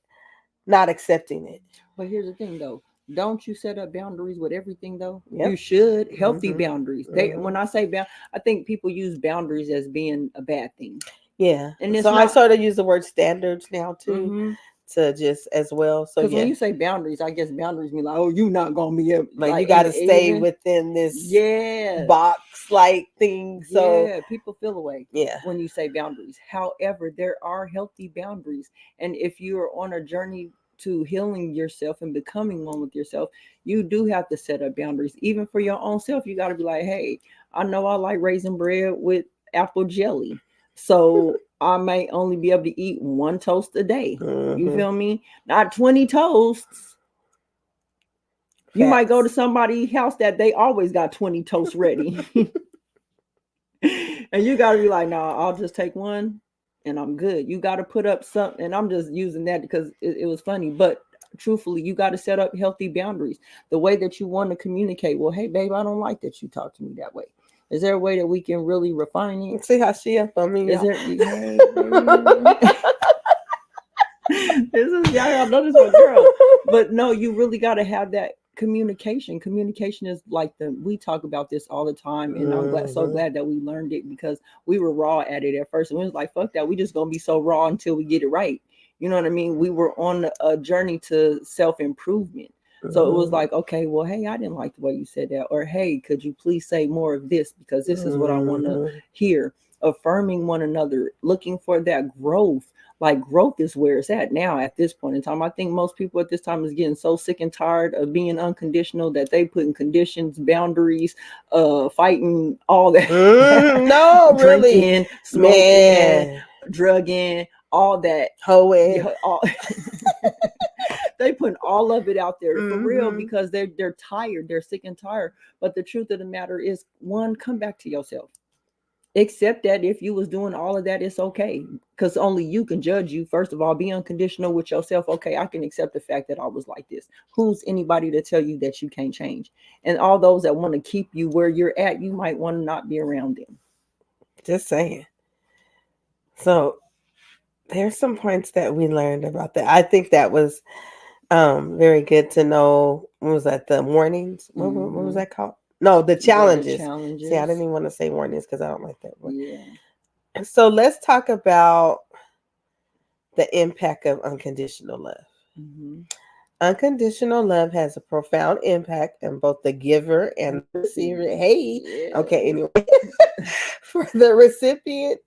not accepting it. But here's the thing though. Don't you set up boundaries with everything though? Yep. You should. Healthy boundaries. When I say I think people use boundaries as being a bad thing. Yeah. And so I sort of use the word standards now too. To just as well. So because when you say boundaries, I guess boundaries mean like, oh, you're not gonna be able, like you got to stay within this box like thing. So people feel away when you say boundaries. However, there are healthy boundaries, and if you are on a journey to healing yourself and becoming one with yourself, you do have to set up boundaries. Even for your own self, you got to be like, hey, I know I like raisin bread with apple jelly, so I may only be able to eat one toast a day. You feel me? Not 20 toasts. You might go to somebody's house that they always got 20 toasts ready. And you got to be like, nah, I'll just take one and I'm good. You got to put up something. And I'm just using that because it was funny. But truthfully, you got to set up healthy boundaries. The way that you want to communicate. Well, hey, babe, I don't like that you talk to me that way. Is there a way that we can really refine it? See how she up on me. Is there? Y'all know this one, girl. But no, you really got to have that communication. Communication is like we talk about this all the time, and I'm so glad that we learned it because we were raw at it at first. And we was like, fuck that. We just gonna be so raw until we get it right. You know what I mean? We were on a journey to self-improvement. So it was like, okay, well, hey, I didn't like the way you said that. Or, hey, could you please say more of this? Because this is what I want to hear. Affirming one another, looking for that growth. Like growth is where it's at now at this point in time. I think most people at this time is getting so sick and tired of being unconditional that they put in conditions, boundaries, fighting, all that. No, drinking, really. Smoking, drugging, all that. Hoeing. They putting all of it out there for real because they're tired. They're sick and tired. But the truth of the matter is, one, come back to yourself. Accept that if you was doing all of that, it's okay. Because only you can judge you. First of all, be unconditional with yourself. Okay, I can accept the fact that I was like this. Who's anybody to tell you that you can't change? And all those that want to keep you where you're at, you might want to not be around them. Just saying. So there's some points that we learned about that. I think that was very good to know. What was that? The warnings? What was that called? No, the challenges. See, I didn't even want to say warnings because I don't like that word. Yeah. So let's talk about the impact of unconditional love. Unconditional love has a profound impact on both the giver and the receiver. Hey, okay, anyway. For the recipient,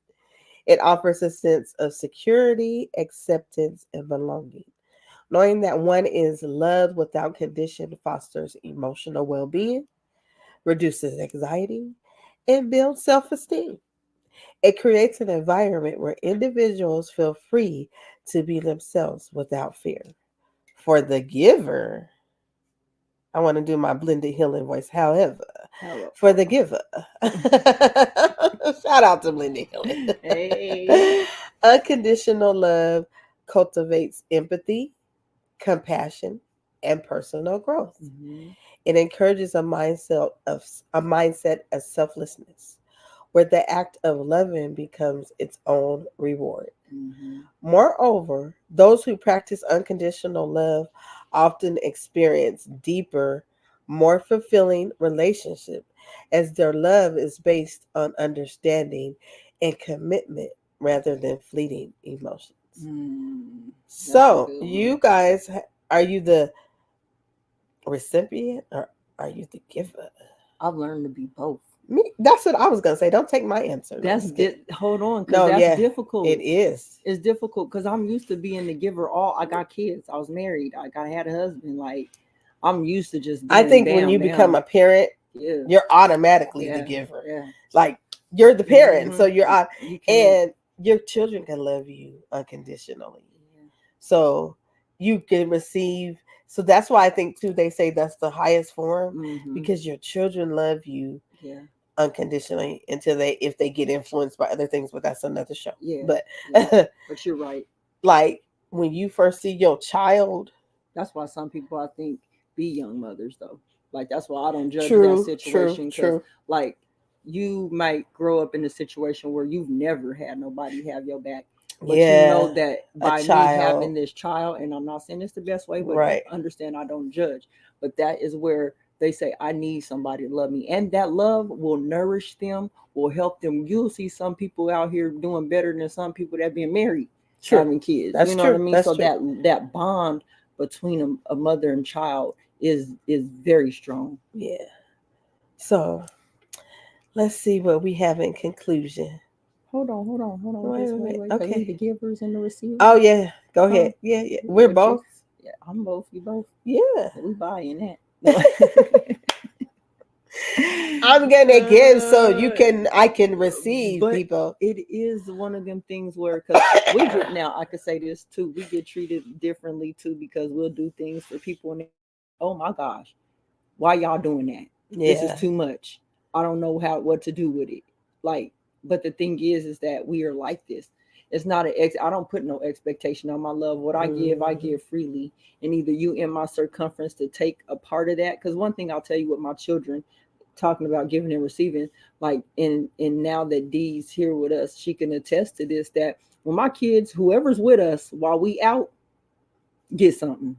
it offers a sense of security, acceptance, and belonging. Knowing that one is loved without condition fosters emotional well-being, reduces anxiety, and builds self-esteem. It creates an environment where individuals feel free to be themselves without fear. For the giver, I want to do my blended healing voice. However, Hello. for the giver, shout out to blended healing. Hey. Unconditional love cultivates empathy, compassion, and personal growth. Mhm. It encourages a mindset of selflessness, where the act of loving becomes its own reward. Mhm. Moreover, those who practice unconditional love often experience deeper, more fulfilling relationship as their love is based on understanding and commitment rather than fleeting emotions. That's a So, good you one. guys, are you the recipient or are you the giver? I've learned to be both. Me, that's what I was gonna say. Don't take my answer. No, I'm just kidding. Hold on, because No, that's yeah, difficult. it is. It's difficult because I'm used to being the giver. I got kids. I was married. I had a husband. Like, I'm used to just I being think when bam you become bam. a parent, Yeah, you're automatically the yeah, giver. yeah. Like you're the parent, so Mhm. you're on, You can't. and your children can love you unconditionally. Yeah. So you can receive. So that's why I think too. They say that's the highest form Mhm. because your children love you Yeah. unconditionally until if they get influenced by other things. But that's another show. Yeah. But Yeah. But you're right. like when you first see your child, That's why some people, I think, be young mothers though. Like, that's why I don't judge that true, true, situation, because true. like, you might grow up in a situation where you've never had nobody have your back, but you know Yeah, that a by me having child, this child, and I'm not saying it's the best way, but right? understand, I don't judge, but that is where they say I need somebody to love me, and that love will nourish them, will help them. You'll see some people out here doing better than some people that been married True. having kids. That's You know what I true. mean? That's So true. that bond between a mother and child is very strong. Yeah. So let's see what we have in conclusion. Hold on. Wait, Just wait, wait. wait, because we Okay. the givers and the receivers. Oh yeah. Go Oh, ahead. Yeah, yeah. We're what you? both. Yeah, I'm both. You both. Yeah. We buying that. No. I'm gonna give so I can receive But people. it is one of them things where, because we get, now I could say this too, we get treated differently too, because we'll do things for people and they're like, oh my gosh, why y'all doing that? This is Yeah. too much. I don't know what to do with it. Like, but the thing is that we are like this. It's not I don't put no expectation on my love. What I give freely. And either you in my circumference to take a part of that. Because one thing I'll tell you with my children, talking about giving and receiving, like, and now that Dee's here with us, she can attest to this, that when my kids, whoever's with us while we out, get something.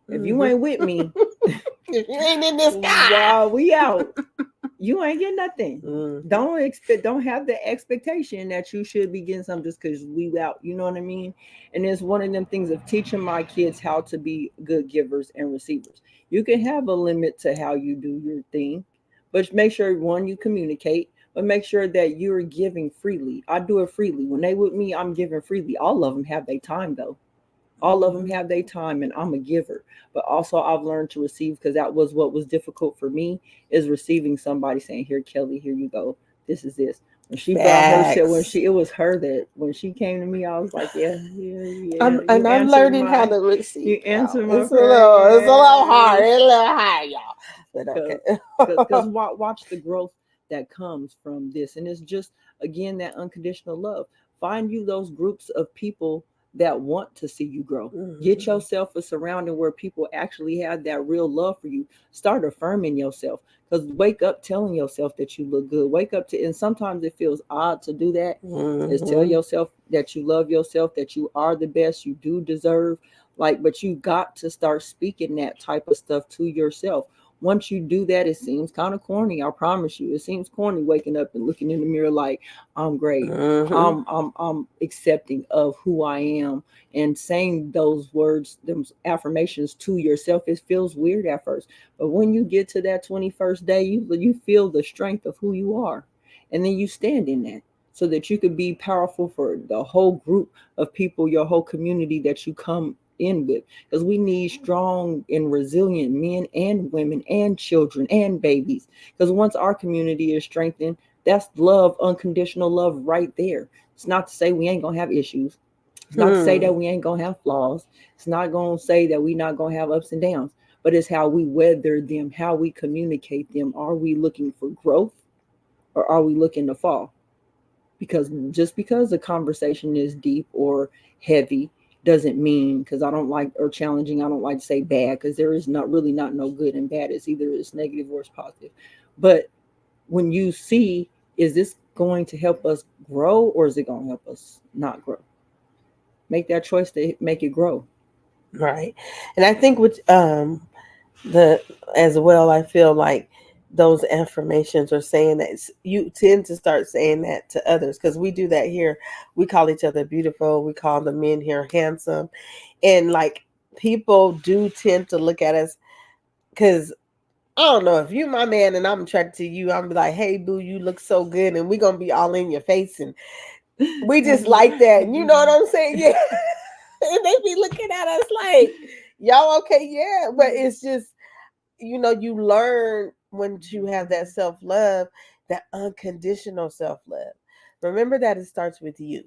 If you ain't with me, If you ain't in this sky. while we out, you ain't getting nothing. Mhm. Don't have the expectation that you should be getting something just because we out. You know what I mean? And it's one of them things of teaching my kids how to be good givers and receivers. You can have a limit to how you do your thing, but make sure, one, you communicate, but make sure that you're giving freely. I do it freely. When they with me, I'm giving freely. All of them have their time though. All of them have their time, and I'm a giver. But also, I've learned to receive, because that was what was difficult for me, is receiving somebody saying, here, Kelly, here you go, this is this. When she brought herself, Facts. it was her that when she came to me, I was like, yeah, yeah, yeah, I'm learning how to receive you now. answer my It's a little hard. prayers. It's a little hard, y'all. But okay. Because watch the growth that comes from this. And it's just, again, that unconditional love. Find you those groups of people that want to see you grow. Get Mhm. yourself a surrounding where people actually have that real love for you. Start affirming yourself, because wake up telling yourself that you look good. Wake up to, and sometimes it feels odd to do that, is tell Mhm. yourself that you love yourself, that you are the best, you do deserve. Like, but you got to start speaking that type of stuff to yourself. Once you do that, it seems kind of corny. I promise you, it seems corny waking up and looking in the mirror like, I'm great. Mhm. I'm accepting of who I am, and saying those words, those affirmations to yourself. It feels weird at first, but when you get to that 21st day, you feel the strength of who you are, and then you stand in that, so that you could be powerful for the whole group of people, your whole community that you come end with, because we need strong and resilient men and women and children and babies. Because once our community is strengthened, that's love, unconditional love right there. It's not to say we ain't gonna have issues. It's not to say that we ain't gonna have flaws. It's not gonna say that we not gonna have ups and downs. But it's how we weather them, how we communicate them. Are we looking for growth or are we looking to fall? Because just because the conversation is deep or heavy doesn't mean, because I don't like, or challenging, I don't like to say bad, because there is not really not no good and bad. It's either it's negative or it's positive. But when you see, is this going to help us grow or is it going to help us not grow? Make that choice to make it grow. Right. And I think with the as well, I feel like those affirmations are saying that you tend to start saying that to others, because we do that here. We call each other beautiful. We call the men here handsome. And like people do tend to look at us, because I don't know, if you my man and I'm attracted to you, I'm be like, hey boo, you look so good, and we gonna be all in your face, and we just like that. And you know what I'm saying? Yeah. And they be looking at us like, y'all okay? Yeah. But it's just, you learn when you have that self-love, that unconditional self-love. Remember that it starts with you.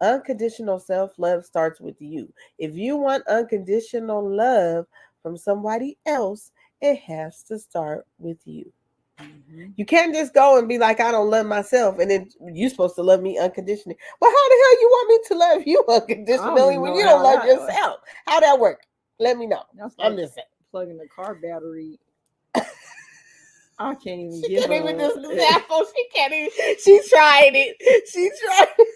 Unconditional self-love starts with you. If you want unconditional love from somebody else, it has to start with you. You can't just go and be like, I don't love myself, and then you're supposed to love me unconditionally. Well, how the hell you want me to love you unconditionally when you don't love yourself? How that work? Let me know. That's I'm just saying. Plugging the car battery. I can't even She give can't even a... just example. She can't even. She tried it. She tried it.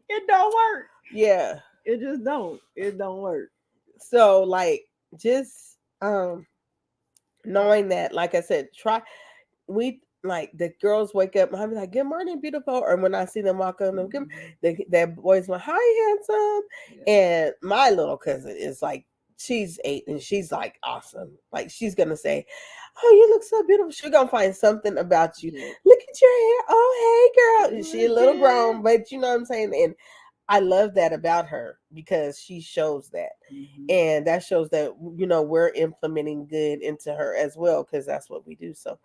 It don't work. Yeah. It just don't. It don't work. So like, just knowing that, like I said, we like the girls wake up and I'm like, good morning, beautiful. Or when I see them walk on them, their boys like, hi, handsome. Yeah. And my little cousin is like, she's 8 and she's like awesome. Like she's gonna say, oh, you look so beautiful. She's gonna find something about you. Yeah. Look at your hair. Oh, hey girl. She's a little grown, but you know what I'm saying? And I love that about her, because she shows that. And that shows that, we're implementing good into her as well, because that's what we do. So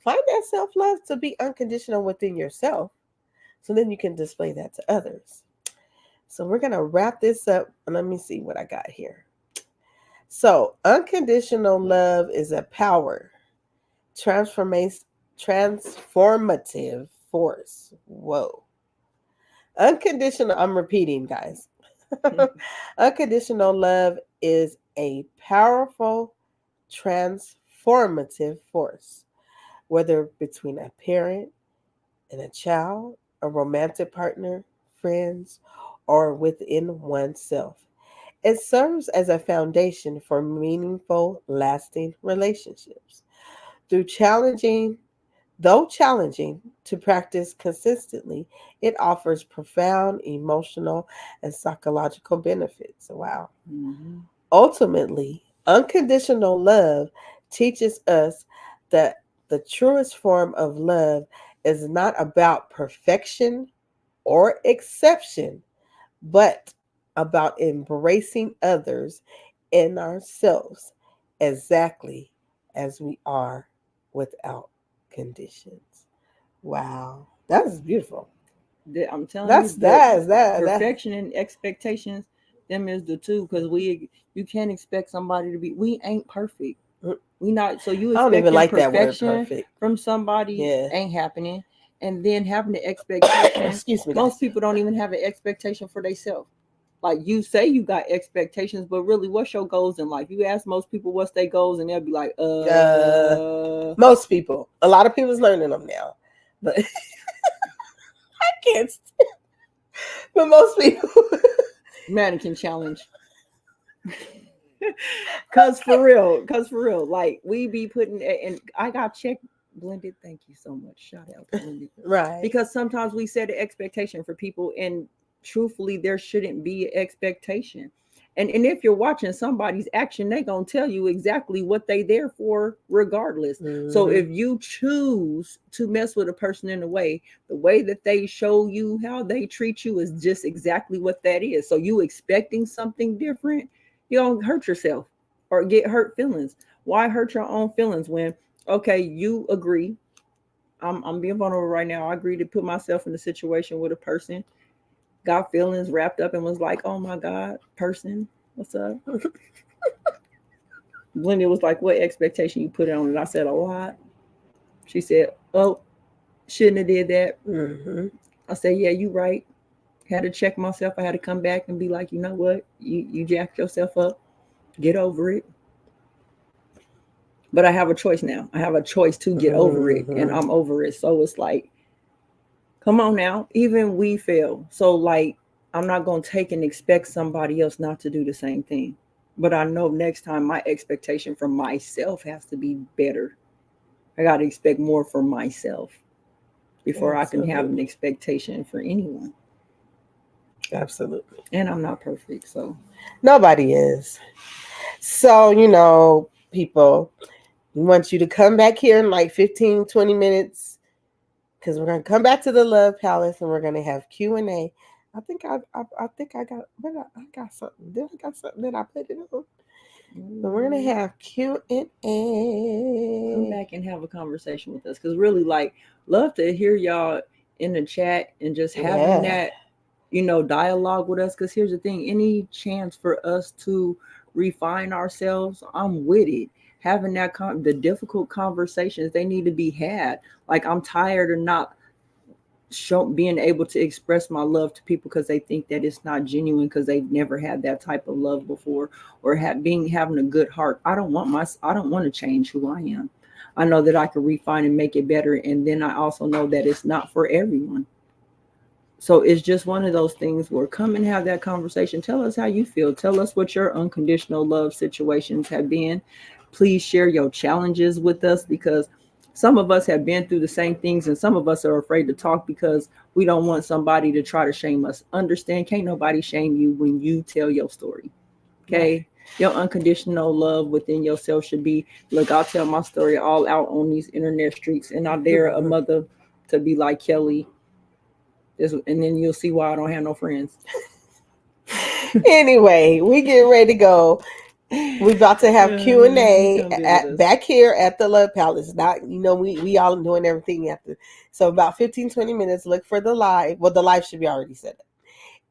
find that self-love to be unconditional within yourself, so then you can display that to others. So we're going to wrap this up. Let me see what I got here. So unconditional love is a power, transformative force. Whoa. Unconditional, I'm repeating, guys. Unconditional love is a powerful, transformative force, whether between a parent and a child, a romantic partner, friends, or within oneself. It serves as a foundation for meaningful, lasting relationships. Through challenging Though challenging to practice consistently, it offers profound emotional and psychological benefits. Wow. Ultimately, unconditional love teaches us that the truest form of love is not about perfection or exception, but about embracing others and ourselves exactly as we are, without conditions. Wow, that is beautiful. I'm telling That's you, that perfection and expectations, them is the two, because you can't expect somebody to be. We ain't perfect. We not. So you I don't even expecting like that word, perfection perfect. from somebody, Yeah. ain't happening. And then having the expectation. Excuse me, guys. Most people don't even have an expectation for themselves. Like, you say you got expectations, but really, what's your goals in life? You ask most people what's their goals, and they'll be like, most people. A lot of people's learning them now, but I can't. But most people. Mannequin challenge. Cause for real, like, we be putting, and I got checked. Blended, thank you so much. Shout out to Blended. Right. Because sometimes we set an expectation for people, and truthfully, there shouldn't be an expectation. And if you're watching somebody's action, they gonna tell you exactly what they there for, regardless. So if you choose to mess with a person in a way, the way that they show you how they treat you is just exactly what that is. So you expecting something different, you don't hurt yourself or get hurt feelings. Why hurt your own feelings when, okay, you agree. I'm being vulnerable right now. I agree to put myself in a situation with a person, got feelings wrapped up and was like, oh my God, person, what's up? Linda was like, what expectation you put on it? I said, a lot. She said, oh, shouldn't have did that. I said, yeah, you right. Had to check myself. I had to come back and be like, you know what? You jacked yourself up. Get over it. But I have a choice now. I have a choice to get over it, and I'm over it. So it's like, come on now. Even we fail. So like, I'm not going to take and expect somebody else not to do the same thing. But I know next time my expectation from myself has to be better. I got to expect more for myself before I can have an expectation for anyone. Absolutely. And I'm not perfect, so. Nobody is. So, you know, people, we want you to come back here in like 15, 20 minutes because we're going to come back to the Love Palace and we're going to have Q&A. I think I got something. Did I got something that I put it on? So we're going to have Q&A. Come back and have a conversation with us because really, like, love to hear y'all in the chat and just having that, you know, dialogue with us. Because here's the thing, any chance for us to refine ourselves, I'm with it. Having that the difficult conversations, they need to be had. Like, I'm tired of not being able to express my love to people because they think that it's not genuine because they've never had that type of love before, or having a good heart. I don't want to change who I am. I know that I can refine and make it better, and then I also know that it's not for everyone. So it's just one of those things where come and have that conversation. Tell us how you feel. Tell us what your unconditional love situations have been. Please share your challenges with us because some of us have been through the same things and some of us are afraid to talk because we don't want somebody to try to shame us. Understand, can't nobody shame you when you tell your story. Okay? Right. Your unconditional love within yourself should be, look, I'll tell my story all out on these internet streets and I dare a mother to be like Kelly. And then you'll see why I don't have no friends. Anyway, we get ready to go. We're about to have Q&A back here at the Love Palace. Not, you know, we all doing everything after. So about 15, 20 minutes, look for the live. Well, the live should be already set up.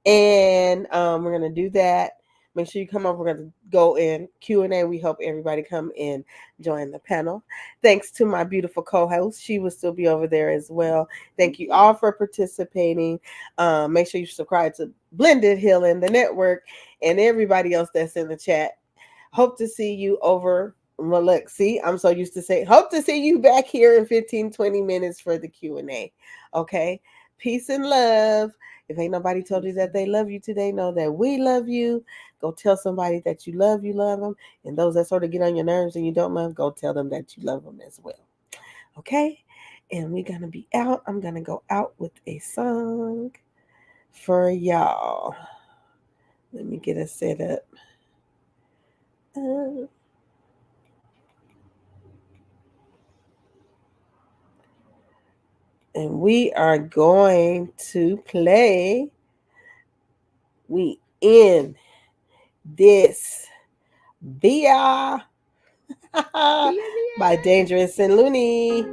And we're going to do that. Make sure you come up. We're going to go in Q&A. We hope everybody come and join the panel. Thanks to my beautiful co-host. She will still be over there as well. Thank you all for participating. Make sure you subscribe to Blended Healing, the network, and everybody else that's in the chat. Hope to see you over. Well, look, see, I'm so used to saying, hope to see you back here in 15, 20 minutes for the Q&A. Okay? Peace and love. If ain't nobody told you that they love you today, know that we love you. Go tell somebody that you love them. And those that sort of get on your nerves and you don't love, go tell them that you love them as well. Okay? And we're going to be out. I'm going to go out with a song for y'all. Let me get us set up. And we are going to play We In This Via by Dangerous and Looney.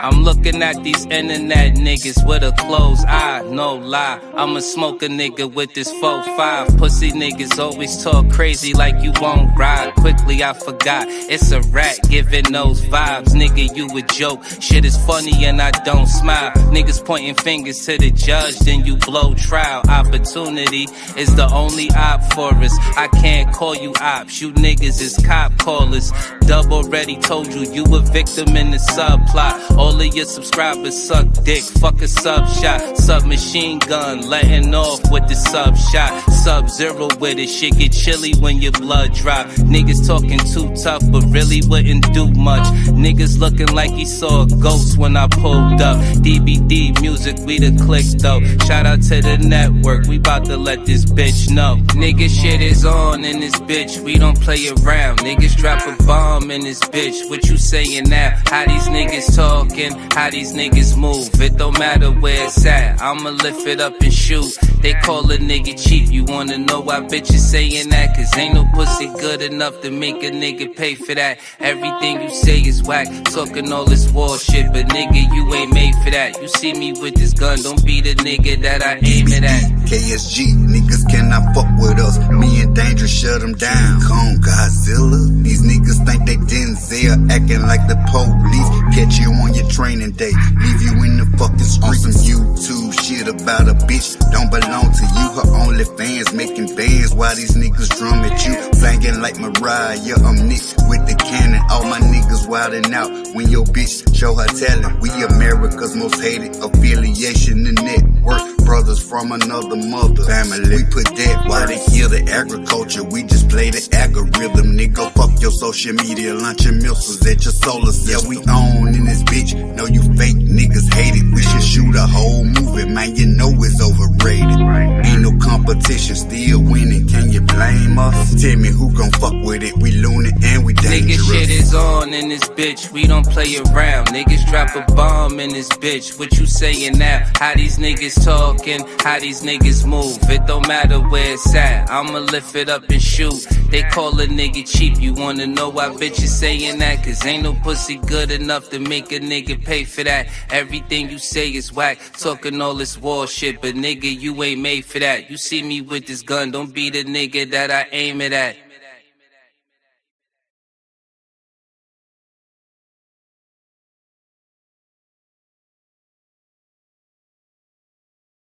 I'm looking at these internet niggas with a closed eye, no lie. I'ma smoke a nigga with this 4-5. Pussy niggas always talk crazy like you won't ride. Quickly I forgot, it's a rat giving those vibes. Nigga, you a joke, shit is funny and I don't smile. Niggas pointing fingers to the judge, then you blow trial. Opportunity is the only op for us. I can't call you ops, you niggas is cop callers. Dub already told you, you a victim. victim in the subplot. All of your subscribers suck dick, fuck a sub shot. Submachine gun, letting off with the sub shot. Sub-zero with it, shit get chilly when your blood drop. Niggas talking too tough, but really wouldn't do much. Niggas looking like he saw a ghost when I pulled up. DBD music, we the click though. Shout out to the network, we bout to let this bitch know. Nigga shit is on in this bitch, we don't play around. Niggas drop a bomb in this bitch, what you saying now? How these niggas talking, how these niggas move. It don't matter where it's at, I'ma lift it up and shoot. They call a nigga cheap, you wanna know why bitches saying that? Cause ain't no pussy good enough to make a nigga pay for that. Everything you say is whack, talking all this war shit, but nigga, you ain't made for that. You see me with this gun, don't be the nigga that I aim it at. KSG, niggas cannot fuck with us. Me and Danger shut them down. Kong Godzilla, these niggas think they Denzel, acting like the police. Catch you on your training day, leave you in the fucking street. On some YouTube shit about a bitch, don't belong to you. Her only fans making bands while these niggas drum at you. Singing like Mariah, I'm Nick with the cannon. All my niggas wildin' out when your bitch show her talent. We America's most hated affiliation, the network. Brothers from another mother family. We put that while they kill the agriculture. We just play the algorithm, nigga. Fuck your social media, launching missiles at your solar system. Yeah, we own in this bitch. Know you fake niggas hate it. We should shoot a whole movie, man. You know it's overrated. Ain't no competition, still winning. Can you blame us? Tell me who gon' fuck with it. We loony and we dangerous. Nigga shit is on in this bitch, we don't play around. Niggas drop a bomb in this bitch, what you saying now? How these niggas talking, how these niggas move. It don't matter where it's at, I'ma lift it up and shoot. They call a nigga cheap, you wanna know why bitches saying that? Cause ain't no pussy good enough to make a nigga pay for that. Everything you say is whack, talking all this war shit, but nigga, you ain't made for that. You see me with this gun, don't be the nigga that I aim it at.